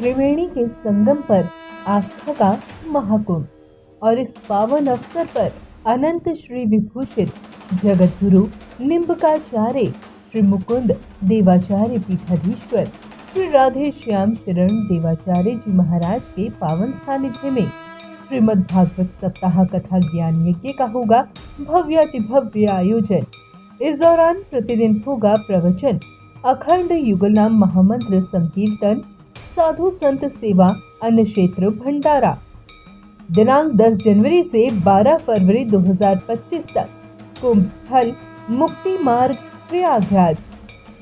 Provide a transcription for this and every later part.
त्रिवेणी के संगम पर आस्था का महाकुंभ। और इस पावन अवसर पर अनंत श्री विभूषित जगत गुरु निम्बकाचार्य श्री मुकुंद देवाचार्य पीठाधीश्वर श्री राधे श्याम शरण देवाचार्य जी महाराज के पावन सानिध्य में श्रीमद् भागवत सप्ताह कथा ज्ञान यज्ञ का होगा भव्यातिभव्य आयोजन। इस दौरान प्रतिदिन होगा प्रवचन, अखंड युगलनाम महामंत्र संकीर्तन, साधु संत सेवा, अन्न क्षेत्र भंडारा। दिनांक 10 जनवरी से 12 फरवरी 2025 तक कुंभ स्थल मुक्ति मार्ग प्रयागराज।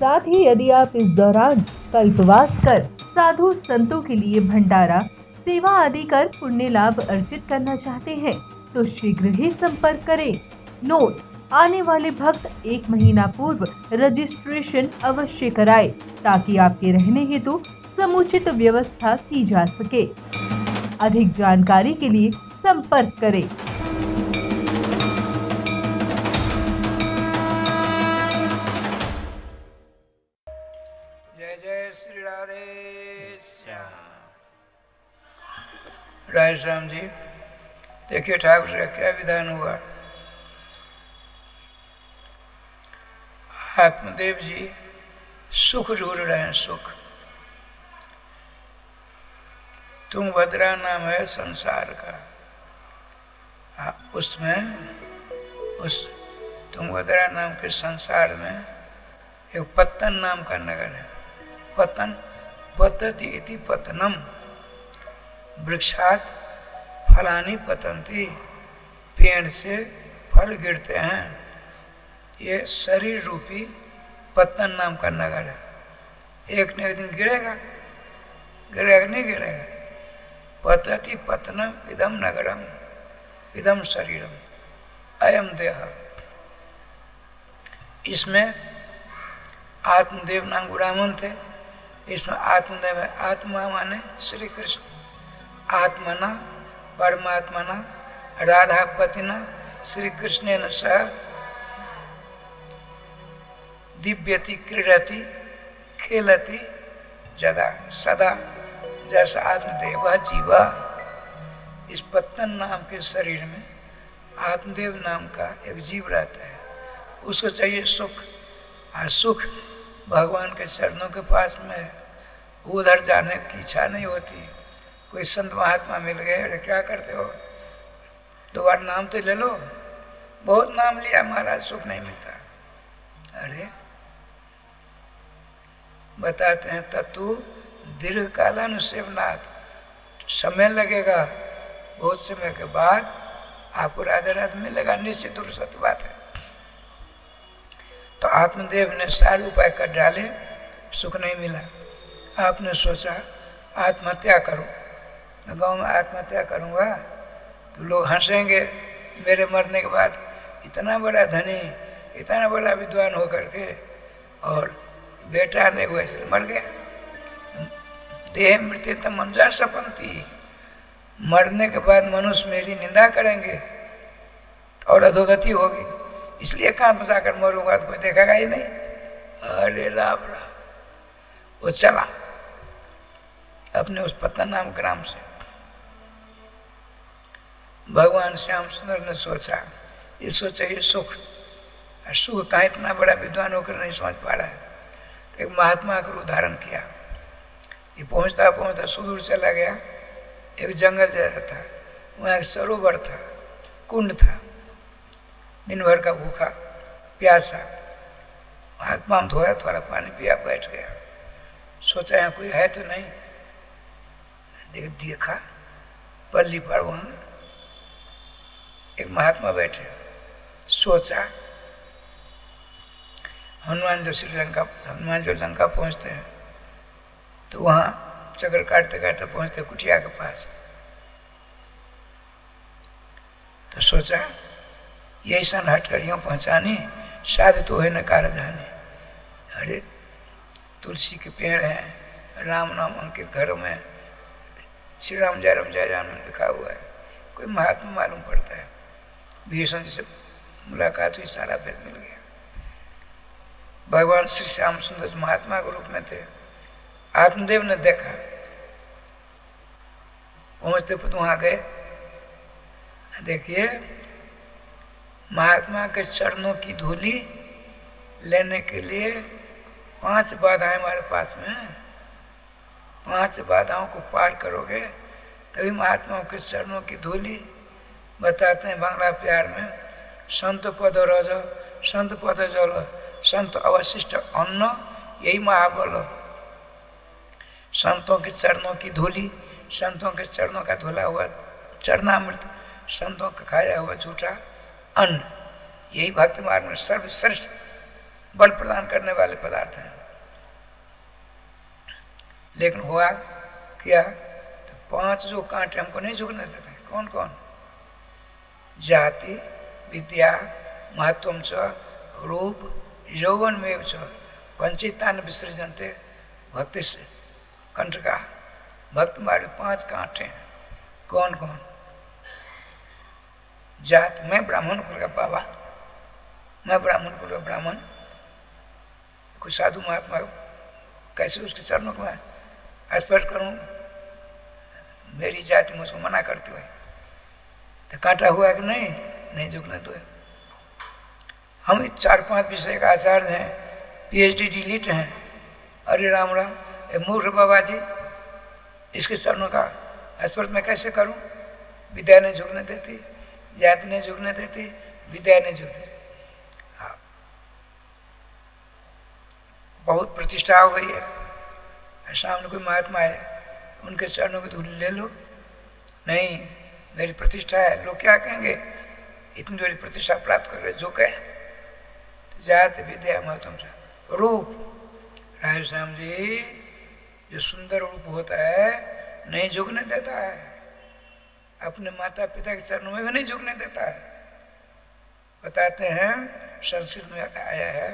साथ ही यदि आप इस दौरान कल्पवास कर साधु संतों के लिए भंडारा सेवा आदि कर पुण्य लाभ अर्जित करना चाहते हैं तो शीघ्र ही संपर्क करें। नोट: आने वाले भक्त 1 महीना पूर्व रजिस्ट्रेशन अवश्य कराएं ताकि आपके रहने हेतु समुचित व्यवस्था की जा सके। अधिक जानकारी के लिए संपर्क करें। जय जय श्री राधे श्याम। राय श्याम जी, देखिए ठाकुर का क्या विधान हुआ। आत्मदेव जी सुख ढूंढ रहे हैं, सुख। तुंगभद्रा नाम है संसार का। उसमें उस तुंगभद्रा नाम के संसार में एक पत्तन नाम का नगर है। पतन पतति इति पतनम, वृक्षात फलानी पतंती, पेड़ से फल गिरते हैं। ये शरीर रूपी पतन नाम का नगर है। एक न एक दिन गिरेगा, गिरेगा नहीं गिरेगा। पतति पतनम इदम नगरम इदम शरीरम अयम देह। इसमें आत्मदेव नाम गुरामन थे। इसमें आत्मदेव है। आत्मा माने श्री कृष्ण। आत्मना परमात्मना राधा पतिना श्री कृष्णेन सह दिव्यति क्रीडति खेलति जदा सदा। जैसा आत्मदेव जीवा, इस पत्तन नाम के शरीर में आत्मदेव नाम का एक जीव रहता है। उसको चाहिए सुख, और सुख भगवान के चरणों के पास में है। उधर जाने की इच्छा नहीं होती। कोई संत महात्मा मिल गए, अरे क्या करते हो, 2 बार नाम तो ले लो। बहुत नाम लिया महाराज, सुख नहीं मिलता। अरे बताते हैं तत्व दीर्घ कालन सेवनाथ, समय लगेगा, बहुत समय के बाद आपको राधे राधे मिलेगा, निश्चित रूप सत्य बात है। तो आत्मदेव ने सारे उपाय कर डाले, सुख नहीं मिला। आपने सोचा आत्महत्या करो। मैं गाँव में आत्महत्या करूँगा तो लोग हंसेंगे मेरे मरने के बाद। इतना बड़ा धनी, इतना बड़ा विद्वान होकर के, और बेटा ने वैसे मर गया। देह मृत्यु तब मनुजा सपनती, मरने के बाद मनुष्य मेरी निंदा करेंगे और अधोगति होगी। इसलिए कहाँ पर जाकर मरूंगा तो कोई देखेगा ही नहीं। अरे राम राम, वो चला अपने उस पत्तन नाम ग्राम से। भगवान श्याम सुंदर ने सोचा, ये सुख, और सुख का इतना बड़ा विद्वान होकर नहीं समझ पा रहा है। तो एक महात्मा का उदाहरण किया। ये पहुंचता पहुंचता सुदूर चला गया। एक जंगल जैसा था, वहाँ एक सरोवर था, कुंड था। दिन भर का भूखा प्यासा, हाथ पांव धोया, थोड़ा पानी पिया, बैठ गया। सोचा यहाँ कोई है तो नहीं। देखा पल्ली पर वहाँ एक महात्मा बैठे। सोचा हनुमान जो लंका पहुँचते हैं तो वहाँ चक्कर काटते काटते पहुँचते कुटिया के पास। तो सोचा यही सन हटकरियों पहुँचानी, साध तो है न कारधानी। अरे तुलसी के पेड़ हैं, राम नाम अंकित घरों में श्री राम जय जान लिखा हुआ है। कोई महात्मा मालूम पड़ता है। भीषण जी से मुलाकात हुई, सारा भेद मिल गया। भगवान श्री श्याम सुंदर महात्मा के रूप में थे। आत्मदेव ने देखा पहुँचते वहाँ गए, देखिए महात्मा के चरणों की धूली लेने के लिए 5 बाधाएं हमारे पास में हैं। 5 बाधाओं को पार करोगे तभी महात्माओं के चरणों की धूली। बताते हैं बांग्ला प्यार में, संत पद रज संत पद जल संत अवशिष्ट अन्न यही महाबल। संतों के चरणों की धूली, संतों के चरणों का धुला हुआ चरणामृत, संतों का खाया हुआ झूठा अन्न, यही भक्ति मार्ग में सर्वश्रेष्ठ बल प्रदान करने वाले पदार्थ हैं। लेकिन हुआ क्या, तो 5 जो कांटे हमको नहीं झुकने देते। कौन कौन? जाति, विद्या, महत्वम च, रूप, यौवन में च, पंचितान विसर्जनते भक्ति से कंटका। भक्त मार्ग 5 कांटे हैं। कौन कौन? जात, मैं ब्राह्मण कुल का बाबा, मैं ब्राह्मण कुल का ब्राह्मण, कोई साधु महात्मा कैसे उसके चरणों को मैं स्पर्श करूं? मेरी जाति मुझको मना करती है, तो कांटा हुआ कि नहीं? नहीं झुकने दो। हम 4-5 विषय का आचार्य हैं, PhD डिलीट हैं, अरे राम राम, मूर्ख बाबा जी, इसके चरणों का स्पर्श मैं कैसे करूं? विद्या नहीं झुकने देती, जाति नहीं झुकने देती, विद्या नहीं झुकती। हाँ, बहुत प्रतिष्ठा हो गई है, सामने कोई महात्मा है, उनके चरणों की धूल ले लो। नहीं, मेरी प्रतिष्ठा है, लोग क्या कहेंगे? इतनी बड़ी प्रतिष्ठा प्राप्त कर रहे, जो कहें। तो जाति, विद्या, महत्व से रूप, राय श्याम जी, जो सुंदर रूप होता है नहीं झुकने देता है, अपने माता पिता के चरणों में भी नहीं झुकने देता है। बताते हैं, संस्कृत में आया है,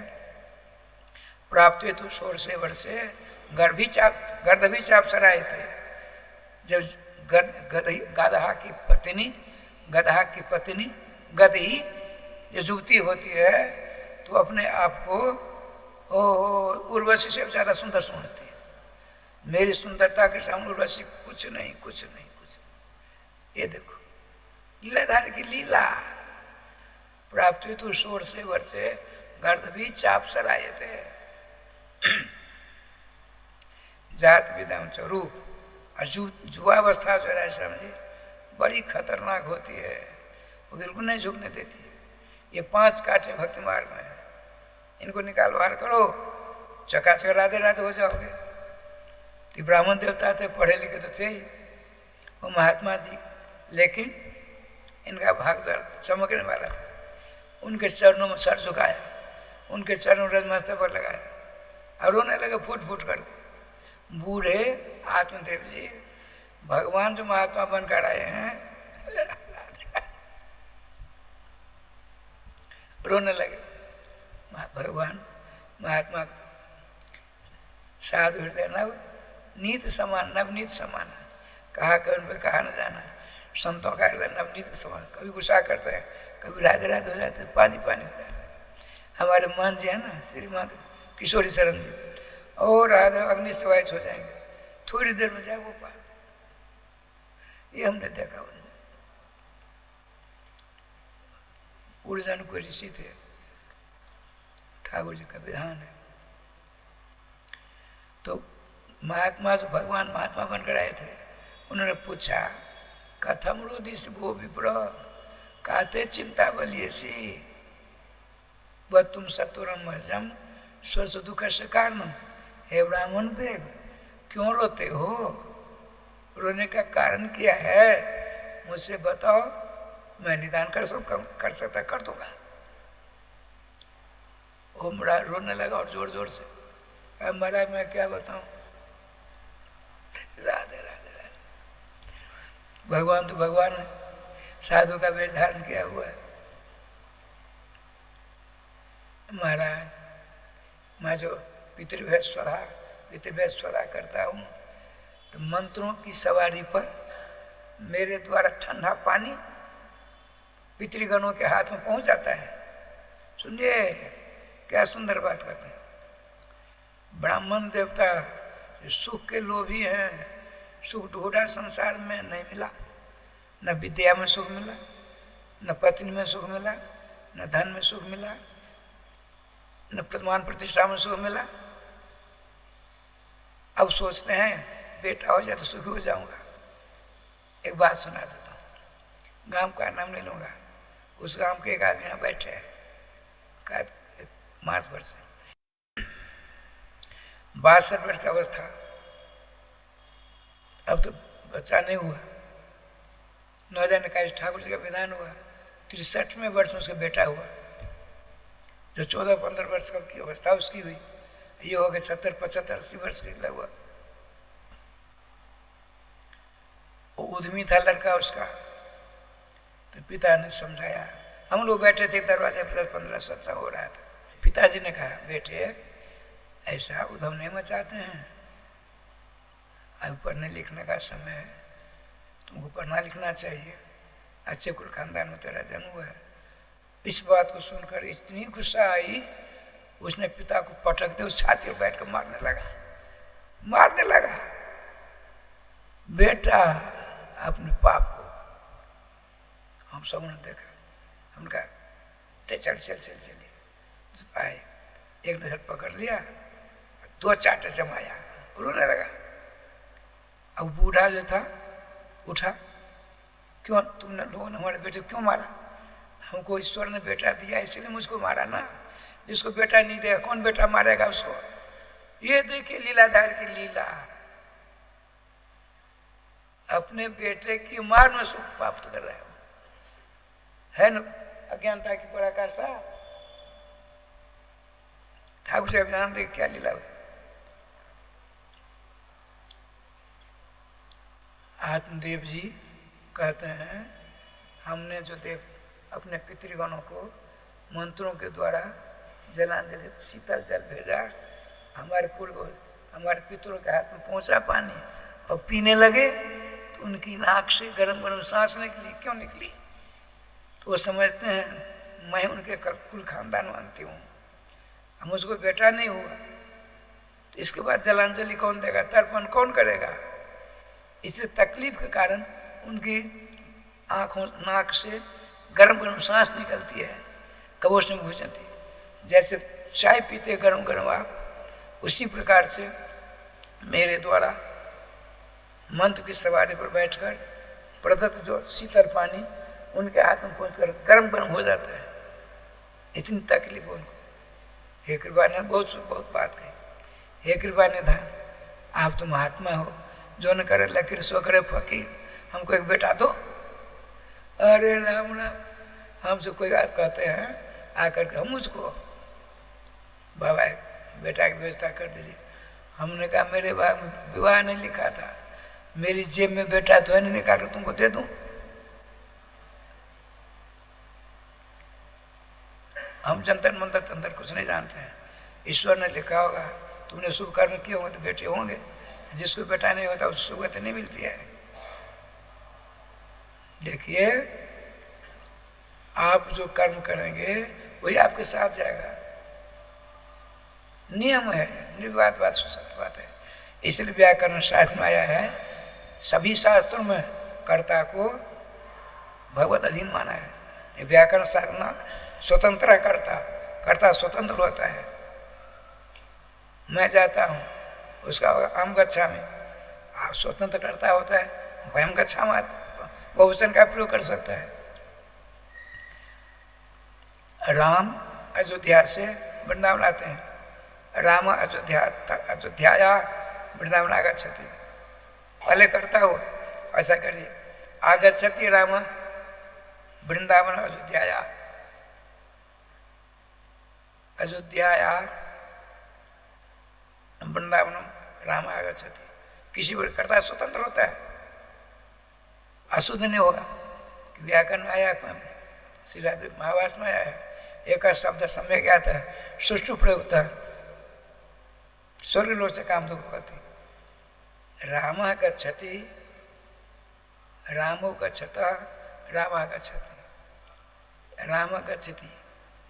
प्राप्त हेतु 16 वर्षे गर्दभी चाप सराय थे। जब गदहा की पत्नी गदही जो युवती होती है तो अपने आप को उर्वशी से ज़्यादा सुंदर समझती है। मेरी सुंदरता के सामने उर्वशी कुछ नहीं, कुछ नहीं, कुछ नहीं। ये देखो लीलाधारी की लीला। प्राप्त हेतु 16 वर्षे गर्दभी चाप सराय थे। जात, विद्या, रूप और जुआवस्था जो है समझे बड़ी खतरनाक होती है, वो बिल्कुल नहीं झुकने देती। ये 5 कांटे भक्ति मार्ग में है, इनको निकाल बाहर करो, चकाचक राधे राधे हो जाओगे। तो ब्राह्मण देवता थे, पढ़े लिखे तो थे ही वो महात्मा जी, लेकिन इनका भाग चमकने वाला था। उनके चरणों में सर झुकाया, उनके चरणों रजमस्ता पर लगाया और रोने लगे फूट फूट करके। बूढ़े आत्मदेव जी, भगवान जो महात्मा बनकर आए हैं, रोने लगे। भगवान महात्मा साधु हृदय नव नीत समान, नवनीत समान, कहा कभी उन पर कहा न जाना। संतों का हृदय नवनीत समान, कभी गुस्सा करते हैं, कभी राधे राधे हो जाते हैं, पानी पानी हो जाता है। हमारे मान जी है ना, श्रीमद किशोरी शरण जी, और राधे अग्नि सवाइच हो जाएंगे, थोड़ी देर में जाए वो पार। ये हमने देखा। उनमें पूरे जन को ऋषि थे, ठाकुर जी का विधान है। तो महात्मा जो भगवान महात्मा बनकर आए थे, उन्होंने पूछा, कथम रोदिस भो विप्र काते चिंता बलिए सी व तुम सतुरम जम स्वस्थ दुख से कारणम। हे ब्राह्मण देव, क्यों रोते हो? रोने का कारण क्या है? मुझसे बताओ, मैं निदान कर सकता कर दूंगा। वो बड़ा रोने लगा और जोर जोर से। अब महाराज मैं क्या बताऊं? राधे राधे राधे। भगवान तो भगवान है, साधु का वेश धारण किया हुआ है। महाराज, मैं जो पितृभेद स्वधा करता हूँ, तो मंत्रों की सवारी पर मेरे द्वारा ठंडा पानी पितृगणों के हाथ में पहुंच जाता है। सुनिए क्या सुंदर बात करते हैं। ब्राह्मण देवता जो सुख के लोभी हैं, सुख ढूंढा संसार में, नहीं मिला। न विद्या में सुख मिला, न पत्नी में सुख मिला, न धन में सुख मिला, न प्रतिमान प्रतिष्ठा में सुख मिला। अब सोचते हैं बेटा हो जाए तो सुखी हो जाऊंगा। एक बात सुना देता हूँ, गांव का नाम नहीं लूंगा। उस गांव के एक आदमी यहाँ बैठे हैं, मास भर से 62 वर्ष की अवस्था, अब तो बच्चा नहीं हुआ। नौजा ने कहा ठाकुर जी का विधान हुआ, 63वें वर्ष में उसका बेटा हुआ। जो 14-15 वर्ष की अवस्था उसकी हुई, ये हो गए 70, 75, 80 वर्ष के लगभग। वो उद्यमी था लड़का उसका। तो पिता ने समझाया, हम लोग बैठे थे दरवाजे पर, 15 सत्संग हो रहा था। पिताजी ने कहा बेटे ऐसा उद्यम नहीं मचाते हैं, अब पढ़ने लिखने का समय है, तुमको पढ़ना लिखना चाहिए, अच्छे कुल खानदान में तेरा जन्म हुआ है। इस बात को सुनकर इतनी गुस्सा आई, उसने पिता को पटक दे, उस छाती पर बैठ कर मारने लगा। बेटा अपने पाप को, हम सब ने देखा, हमने कहा चलिए। आए, एक ने पकड़ लिया, 2 चाटे जमाया, रोने लगा। अब बूढ़ा जो था उठा, क्यों तुमने लोगों ने हमारे बेटे क्यों मारा? हमको ईश्वर ने बेटा दिया इसलिए मुझको मारा ना। जिसको बेटा नहीं दिया कौन बेटा मारेगा उसको? ये देखिए लीलाधार की लीला, अपने बेटे की मार में सुख प्राप्त कर रहे हो, है न अज्ञानता की पराकाष्ठा। ठाकुर साहब जानते क्या लीला हुई। आत्मदेव जी कहते हैं, हमने जो देव अपने पितृगणों को मंत्रों के द्वारा जलांजलि शीतल जल भेजा, हमारे पूर्व हमारे पितरों के हाथ में पहुंचा पानी, और पीने लगे तो उनकी नाक से गरम गरम सांस निकली। क्यों निकली? तो वो समझते हैं मैं उनके कुल खानदान मानती हूँ, मुझको बेटा नहीं हुआ, तो इसके बाद जलांजलि कौन देगा, तर्पण कौन करेगा? इसलिए तकलीफ के कारण उनकी आँखों नाक से गरम गरम सांस निकलती है, कवोश में भूजती। जैसे चाय पीते गरम गरम आप, उसी प्रकार से मेरे द्वारा मंत्र की सवारी पर बैठकर प्रदत्त जो शीतल पानी उनके हाथ में पहुँचकर गरम गरम हो जाता है। इतनी तकलीफ उनको। हे कृपा ने बहुत बात कही। हे कृपा निधान, आप तो महात्मा हो, जो न करे लकीर सो करे फकीर, हमको एक बेटा दो। अरे राम राम, हमसे कोई बात कहते हैं आकर के हम मुझको बाबा बेटा की व्यवस्था कर दीजिए। हमने कहा मेरे भाग में विवाह नहीं लिखा था, मेरी जेब में बेटा तो है नहीं, निकाल कर तुमको दे दूं। हम जंतर मंतर तंत्र कुछ नहीं जानते हैं। ईश्वर ने लिखा होगा, तुमने शुभ कर्म किए होंगे तो बेटे होंगे, जिसको बेटा नहीं होता उसको सुगति नहीं मिलती है। देखिए आप जो कर्म करेंगे वही आपके साथ जाएगा, नियम है, निर्वात बात सत्य बात है। इसलिए व्याकरण शास्त्र में आया है, सभी शास्त्रों में कर्ता को भगवत अधीन माना है। व्याकरण शास्त्र स्वतंत्र है, कर्ता स्वतंत्र होता है। मैं जाता हूँ, उसका हम गच्छामि, आप स्वतंत्र कर्ता होता है, वयम गच्छामि बहुवचन का प्रयोग कर सकता है। राम अयोध्या से वृंदावन आते हैं, राम अयोध्या वृंदावन आगच्छति। पहले करता हो ऐसा करिए, आगच्छति राम वृंदावन अयोध्या वृंदावन राम आगच्छति। किसी भी कर्ता स्वतंत्र होता है, अशुद्ध नहीं होगा। व्याकरण में आया, श्रीराधे महाभारत में आया है, एक शब्द समय क्या था, सुष्टु प्रयुक्त स्वर्ग लोक से काम दुख होती। राम गच्छति, रामो गच्छता, राम गच्छति, राम गच्छति।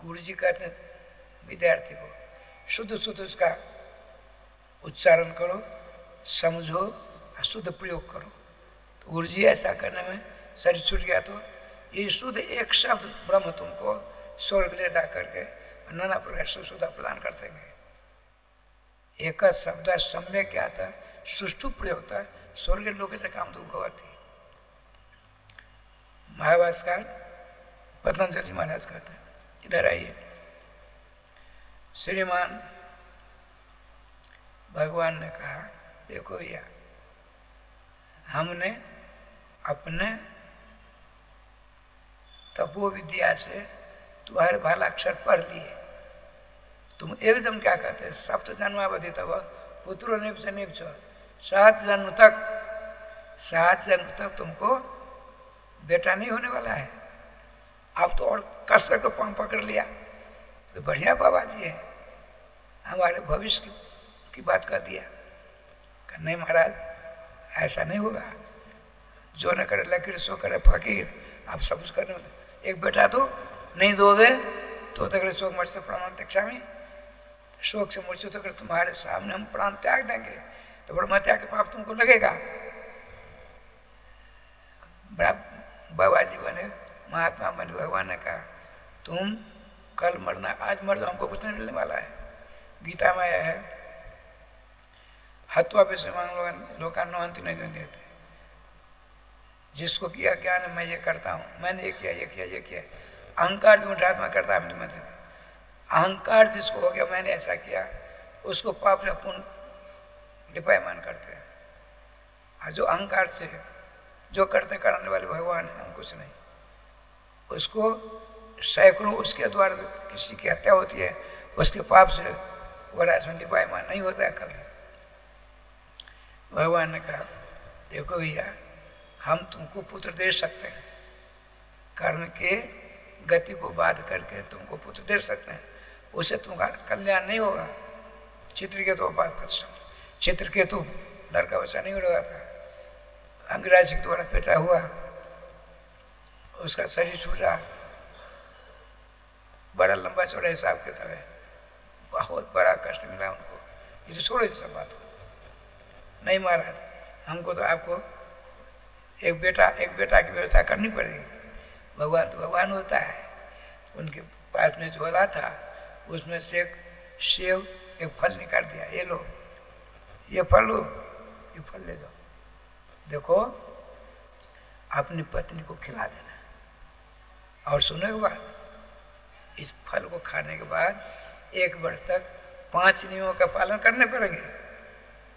गुरु जी कहते हैं विद्यार्थी को शुद्ध शुद्ध उसका उच्चारण करो, समझो, शुद्ध प्रयोग करो। तो गुरुजी ऐसा करने में शरीर छूट गया तो ये शुद्ध एक शब्द ब्रह्म तुमको स्वर्ग ले जा करके नाना प्रकार सुविधा प्रदान कर देंगे। एक शब्द सम्यक क्या था, सुष्ठु प्रयोग था, स्वर्ग लोक से काम तो भवती। महाभाष्यकार पतंजलि जी महाराज कहते हैं, इधर आइए। श्रीमान भगवान ने कहा, देखो भैया, हमने अपने तपो विद्या से तुम्हारे भाला अक्षर पढ़ लिए। तुम एकदम क्या कहते हैं, सप्त जन्मावधि तब पुत्रो निप से निप, 7 जन्म तक तुमको बेटा नहीं होने वाला है। अब तो और कसर को पांव पकड़ लिया तो बढ़िया बाबा जी है, हमारे भविष्य की बात कर दिया। नहीं महाराज, ऐसा नहीं होगा, जो न करे लकीर सो करे फकीर। आप सब कुछ करने में एक बेटा तो नहीं दोगे तो तक शोक मर्च प्राण त्यक्षा में, शोक से मूर्छित होकर तुम्हारे सामने हम प्राण त्याग देंगे तो ब्रह्म त्याग के पाप तुमको लगेगा। बड़ा बाबा जी बने, महात्मा बने। भगवान ने कहा तुम कल मरना, आज मर जाओ, हमको कुछ नहीं मिलने वाला है। गीता में आया है, हत्वा पे लोकान नोहंती नहीं देते। जिसको किया ज्ञान है, मैं ये करता हूँ, मैंने ये किया, ये किया, ये किया। अहंकार भी उठात्मा करता है अपनी मत। अहंकार जिसको हो गया मैंने ऐसा किया, उसको पाप से पुण्य लिपायमान करते हैं। और जो अहंकार से जो करते कराने वाले भगवान है, हम कुछ नहीं। उसको सैकड़ों उसके द्वारा किसी की हत्या होती है, उसके पाप से वो राजन लिपायमान नहीं होता है कभी। भगवान ने कहा देखो भैया, हम तुमको पुत्र दे सकते हैं, कर्म के गति को बाध करके तुमको पुत्र दे सकते हैं, उसे तुम्हारा कल्याण नहीं होगा। चित्रकेतु बात कर, चित्रकेतु लड़का बच्चा नहीं उड़ा था, अंग्रेज के द्वारा पेटा हुआ, उसका शरीर छूटा, बड़ा लंबा चौड़ा हिसाब किताब है, बहुत बड़ा कष्ट मिला उनको। ये तो छोड़ो सब बात हो। नहीं महाराज, हमको तो आपको एक बेटा की व्यवस्था करनी पड़ेगी। भगवान तो भगवान होता है। उनके पास में झोला था, उसमें से एक सेव एक फल निकाल दिया, ये लो, ये फल लो, ये फल ले जाओ, देखो अपनी पत्नी को खिला देना। और सुनो एक बात, इस फल को खाने के बाद 1 वर्ष तक 5 नियमों का पालन करने पड़ेंगे,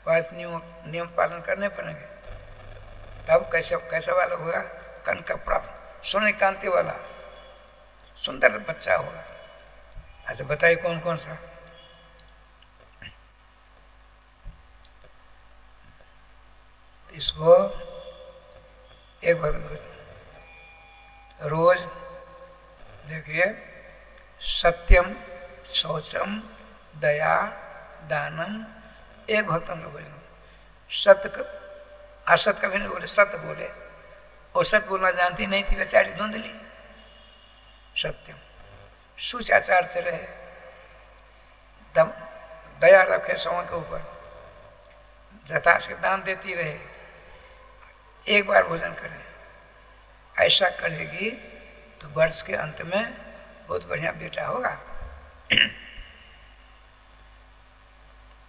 5 नियम पालन करने पड़ेंगे। तब कैसा वाला होगा, कन का प्राप्त सोने कांति वाला सुंदर बच्चा होगा। अच्छा बताइए कौन कौन सा? इसको एक बार रोज देखिए, सत्यम, शौचम, दया, दानम, एक भक्तम से भोजन। सत्य असत कभी नहीं बोले, सत्य बोले। और सत्य बोलना जानती नहीं थी बेचारी, धुंधली। सत्यम, सुचाचार से रहे, दया रखे सौ के ऊपर, जता से दान देती रहे, एक बार भोजन करे। ऐसा करेगी तो वर्ष के अंत में बहुत बढ़िया बेटा होगा।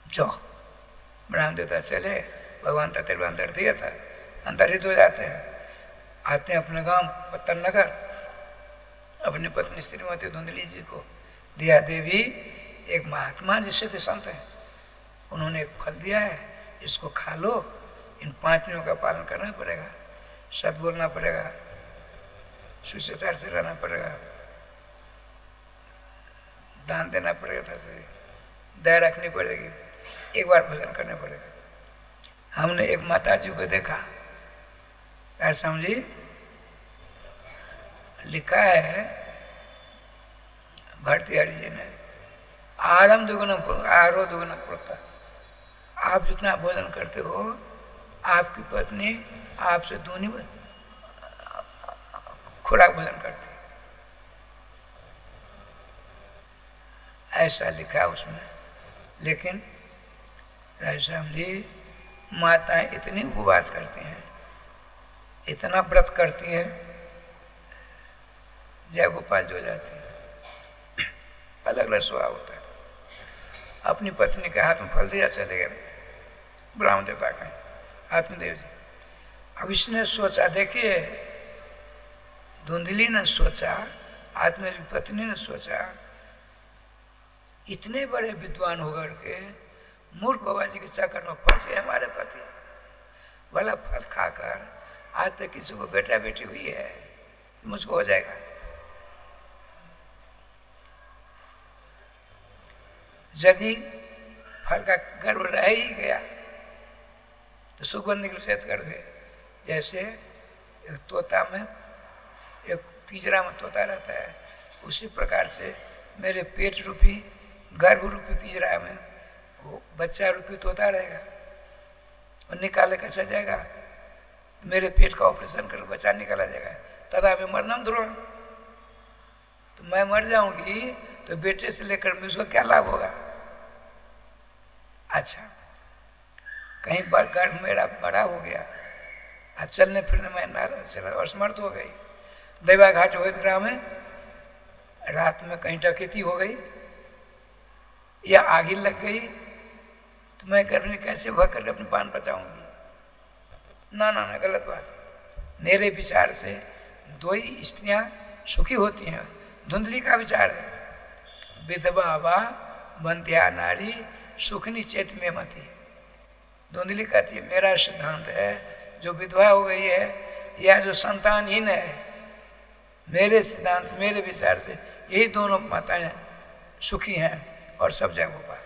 जो ब्राह्मण देवता चले, भगवान तत्व अंतरित हो जाते हैं। आते हैं अपने गांव पत्तन नगर, अपनी पत्नी श्रीमती धुंधली जी को दिया देवी, एक महात्मा जिससे थे संत हैं, उन्होंने एक फल दिया है, इसको खा लो। इन 5 दिनों का पालन करना पड़ेगा, सत बोलना पड़ेगा, शिष्टाचार से रहना पड़ेगा, दान देना पड़ेगा, दया रखनी पड़ेगी, एक बार भोजन करने पड़ेगा। हमने एक माता जी को देखा, क्या समझी, लिखा है भरतिहरि जी ने, आरम दुगुना आरो दुगुना पड़ता। आप जितना भोजन करते हो, आपकी पत्नी आपसे दूनी खुराक भोजन करती, ऐसा लिखा उसमें। लेकिन राजश्याम जी माताएं इतनी उपवास करती हैं, इतना व्रत करती हैं, जय गोपाल जो जाती है, अलग अलग स्वभाव होता है। अपनी पत्नी के हाथ में फल दिया, चले गए ब्राह्मण देवता का आत्मदेव जी। अब इसने सोचा, देखिए धुंधली ने सोचा, आत्मदेव की पत्नी ने सोचा, इतने बड़े विद्वान होकर के मूर्ख बाबा जी के चक्कर में फंसे हमारे पति, भला फल खाकर आज तक किसी को बेटा बेटी हुई है, मुझको हो जाएगा। यदि फल का गर्भ रह ही गया तो सुगंध निकृषित कर दे। जैसे एक तोता में, एक पिंजरा में तोता रहता है, उसी प्रकार से मेरे पेट रूपी गर्भ रूपी पिंजरा में वो बच्चा रूपी तोता रहेगा, और निकाले कैसा जाएगा? मेरे पेट का ऑपरेशन कर बच्चा निकाला जाएगा, तदा मैं मरना ध्रुव। तो मैं मर जाऊंगी तो बेटे से लेकर मुझको क्या लाभ होगा? अच्छा, कहीं गर्भ मेरा बड़ा हो गया, चलने फिरने में चला और समर्थ हो गई, देवा घाट हो ग्राम में रात में कहीं डकैती हो गई या आग लग गई, तो मैं गर्भ में कैसे भग कर अपने प्राण बचाऊंगी? ना ना ना, गलत बात। मेरे विचार से दो ही स्त्रियां सुखी होती हैं। धुंधली का विचार है, विधवा वा बंध्या नारी सुखनी चेत में मती। धुंधली कहती है, मेरा सिद्धांत है, जो विधवा हो गई है या जो संतानहीन है, मेरे सिद्धांत, मेरे विचार से यही दोनों माताएं सुखी हैं और सब जय गोपाल।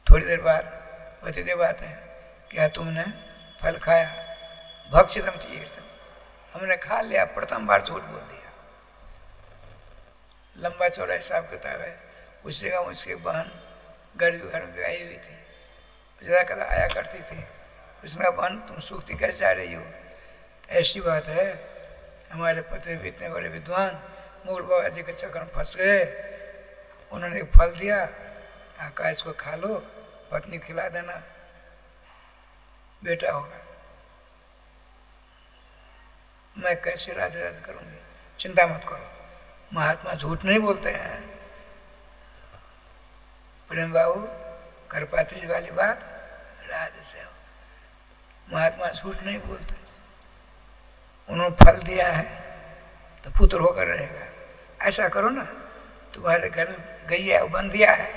थोड़ी देर बाद पतिदेव आते हैं, क्या तुमने फल खाया? भक्षितम तीर्थम, हमने खा लिया, प्रथम बार झूठ बोल दिया। लंबा चौड़ा हिसाब किताब है। उस जगह उसकी बहन गरीब घर में आई हुई थी, ज़्यादा कदा आया करती थी। उसने कहा, बहन तुम सूखती कैसे जा रही हो? ऐसी बात है, हमारे पति भी इतने बड़े विद्वान मूल बाबा जी के चक्कर में फंस गए, उन्होंने एक फल दिया, कहा इसको खा लो, पत्नी खिला देना, बेटा होगा। मैं कैसे राधे राधे करूंगी? चिंता मत करो, महात्मा झूठ नहीं बोलते हैं। प्रेम बाबू करपात्री जी वाली बात राधे से हो, महात्मा झूठ नहीं बोलते। उन्होंने फल दिया है तो पुत्र होकर रहेगा। ऐसा करो ना, तुम्हारे घर में गैया बन दिया है,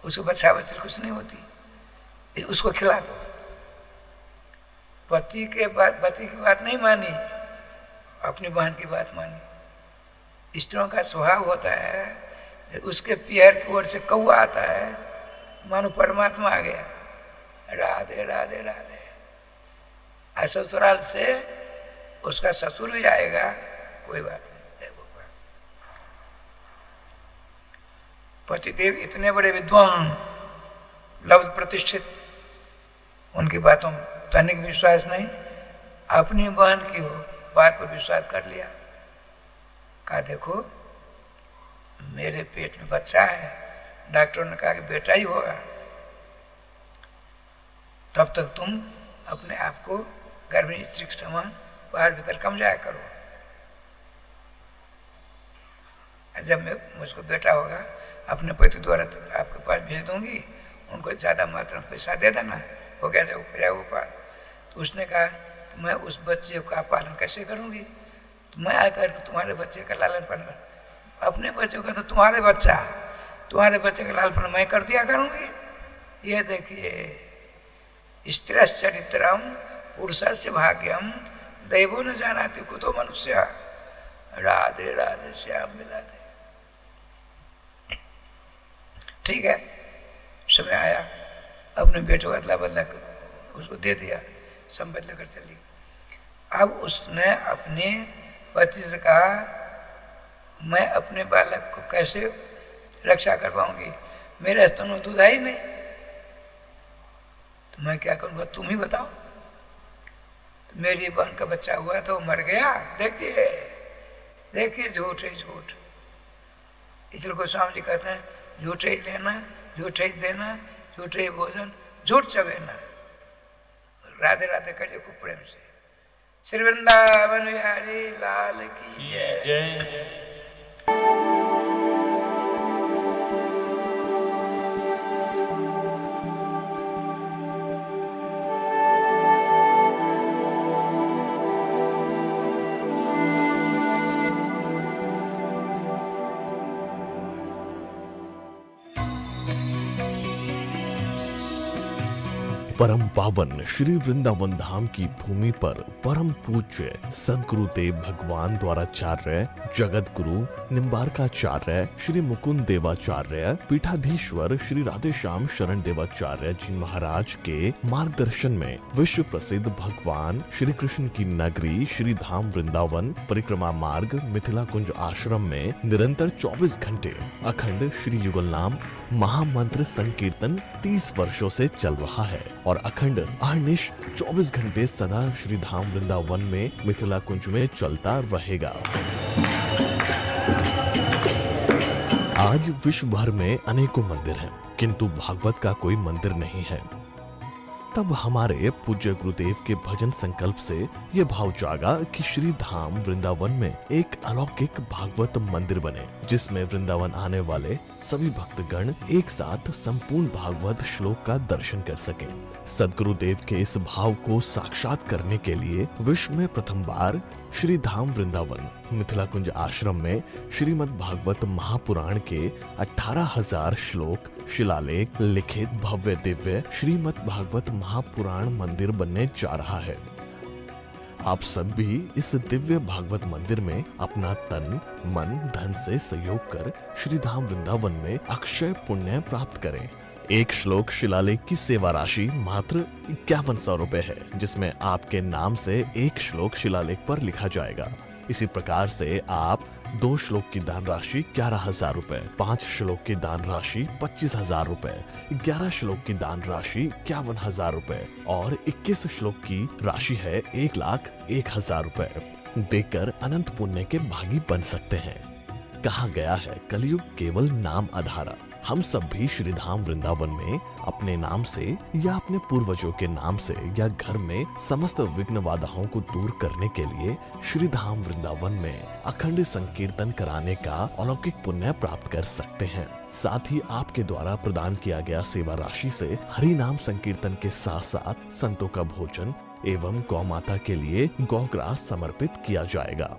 उसको बच्चा बच्ची कुछ नहीं होती, उसको खिला दो। पति की बात नहीं मानी, अपनी बहन की बात मानी। स्त्रियों का स्वभाव होता है, उसके पैर की ओर से कौआ आता है, मानो परमात्मा आ गया, राधे राधे राधे। ससुराल से उसका ससुर भी आएगा, कोई बात नहीं। पतिदेव इतने बड़े विद्वान, लब्ध प्रतिष्ठित, उनकी बातों में तनिक विश्वास नहीं, अपनी बहन की हो बात पर विश्वास कर लिया। कहा देखो मेरे पेट में बच्चा है, डॉक्टर ने कहा कि बेटा ही होगा, तब तक तुम अपने आप को गर्भिणी स्त्री के समान बाहर भीतर कम जाया करो। जब मैं मुझको बेटा होगा, अपने पति द्वारा आपके पास भेज दूंगी, उनको ज़्यादा मात्रा में पैसा दे देना, हो गया जब ऊपर। तो उसने कहा तो मैं उस बच्चे का पालन कैसे करूंगी? तो मैं आकर तुम्हारे बच्चे का लालन पालन, अपने बच्चों का तो तुम्हारे बच्चे का लालन पालन मैं कर दिया करूंगी। ये देखिए, स्त्रीश्चरित्रम पुरुषस्य भाग्यम दैवो न जानाति कुतो मनुष्य। राधे राधे श्याम मिला दे। ठीक है, समय आया, अपने बेटे को अदला बदला उसको दे दिया, संपत्ति लेकर चली। अब उसने अपने पति से कहा मैं अपने बालक को कैसे रक्षा कर पाऊंगी, मेरे स्तन में दूध आई नहीं, तो मैं क्या करूँगा, तुम ही बताओ। तो मेरी बहन का बच्चा हुआ तो मर गया। देखिए देखिए, झूठ है झूठ। इसलिए गोस्वामी जी कहते हैं झूठ ही लेना, झूठ ही देना, झूठे भोजन झूठ चबे ना। राधे राधे करिए खूब प्रेम से। श्री वृंदावन बिहारी लाल की जय। परम पावन श्री वृंदावन धाम की भूमि पर परम पूज्य सदगुरु देव भगवान द्वाराचार्य जगत गुरु निम्बारकाचार्य श्री मुकुंद देवाचार्य पीठाधीश्वर श्री राधेश्याम शरण देवाचार्य जी महाराज के मार्गदर्शन में विश्व प्रसिद्ध भगवान श्री कृष्ण की नगरी श्री धाम वृंदावन परिक्रमा मार्ग मिथिला कुंज आश्रम में निरंतर 24 घंटे अखंड श्री युगल नाम महामंत्र संकीर्तन 30 वर्षों से चल रहा है और अखंड अहर्निश 24 घंटे सदा श्री धाम वृंदावन में मिथिला कुंज में चलता रहेगा। आज विश्व भर में अनेकों मंदिर हैं, किंतु भागवत का कोई मंदिर नहीं है। तब हमारे पूज्य गुरुदेव के भजन संकल्प से ये भाव जागा कि श्री धाम वृंदावन में एक अलौकिक भागवत मंदिर बने, जिसमें वृंदावन आने वाले सभी भक्तगण एक साथ संपूर्ण भागवत श्लोक का दर्शन कर सकें। सदगुरुदेव के इस भाव को साक्षात करने के लिए विश्व में प्रथम बार श्री धाम वृंदावन मिथिला कुंज आश्रम में श्रीमद् भागवत महापुराण के 18,000 श्लोक शिलालेख लिखित भव्य दिव्य श्रीमद् भागवत महापुराण मंदिर बनने जा रहा है। आप सब भी इस दिव्य भागवत मंदिर में अपना तन मन धन से सहयोग कर श्री धाम वृंदावन में अक्षय पुण्य प्राप्त करें। एक श्लोक शिलालेख की सेवा राशि मात्र 5100 रुपए है, जिसमें आपके नाम से एक श्लोक शिलालेख पर लिखा जाएगा। इसी प्रकार से आप 2 श्लोक की दान राशि 11,000 रुपए, 5 श्लोक की दान राशि 25,000 रुपए, 11 श्लोक की दान राशि 51,000 रुपए और 21 श्लोक की राशि है 1,01,000 रुपए देकर अनंत पुण्य के भागी बन सकते हैं। कहा गया है कलयुग केवल नाम आधारा। हम सब भी श्री धाम वृंदावन में अपने नाम से या अपने पूर्वजों के नाम से या घर में समस्त विघ्न बाधाओं को दूर करने के लिए श्री धाम वृंदावन में अखंड संकीर्तन कराने का अलौकिक पुण्य प्राप्त कर सकते हैं। साथ ही आपके द्वारा प्रदान किया गया सेवा राशि से हरि नाम संकीर्तन के साथ साथ संतों का भोजन एवं गौ माता के लिए गौग्रास समर्पित किया जाएगा।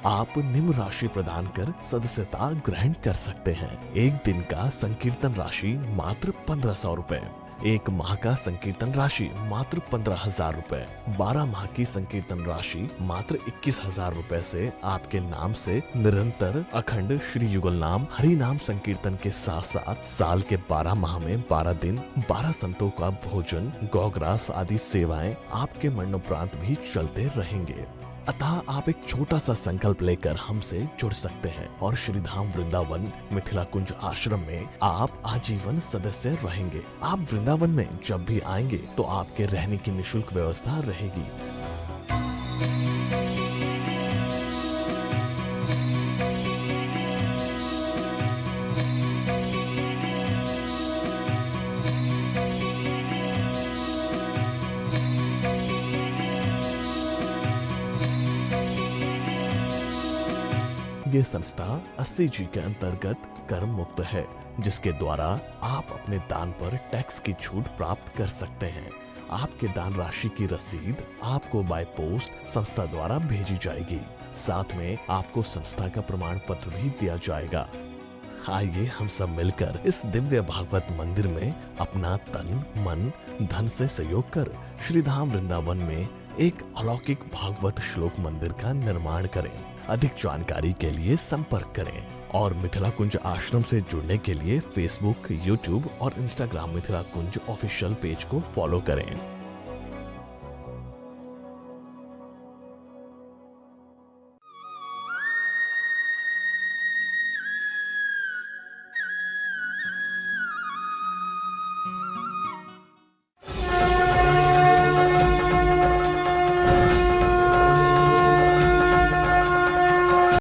आप निम्न राशि प्रदान कर सदस्यता ग्रहण कर सकते हैं। एक दिन का संकीर्तन राशि मात्र 1500 रुपए, एक माह का संकीर्तन राशि मात्र 15,000 रुपए, 12 माह की संकीर्तन राशि मात्र 21,000 रुपए से आपके नाम से निरंतर अखंड श्री युगल नाम हरि नाम संकीर्तन के साथ साथ साल के 12 माह में 12 दिन 12 संतों का भोजन गौग्रास आदि सेवाएं आपके मरणोपरांत भी चलते रहेंगे। अतः आप एक छोटा सा संकल्प लेकर हमसे जुड़ सकते हैं और श्री धाम वृंदावन मिथिला कुंज आश्रम में आप आजीवन सदस्य रहेंगे। आप वृंदावन में जब भी आएंगे तो आपके रहने की निःशुल्क व्यवस्था रहेगी। ये संस्था 80G के अंतर्गत कर मुक्त है, जिसके द्वारा आप अपने दान पर टैक्स की छूट प्राप्त कर सकते हैं। आपके दान राशि की रसीद आपको बाय पोस्ट संस्था द्वारा भेजी जाएगी। साथ में आपको संस्था का प्रमाण पत्र भी दिया जाएगा। आइए हम सब मिलकर इस दिव्य भागवत मंदिर में अपना तन मन धन से सहयोग कर श्री धाम वृंदावन में एक अलौकिक भागवत श्लोक मंदिर का निर्माण करें। अधिक जानकारी के लिए संपर्क करें और मिथिला कुंज आश्रम से जुड़ने के लिए फेसबुक, यूट्यूब और इंस्टाग्राम मिथिला कुंज ऑफिशियल पेज को फॉलो करें।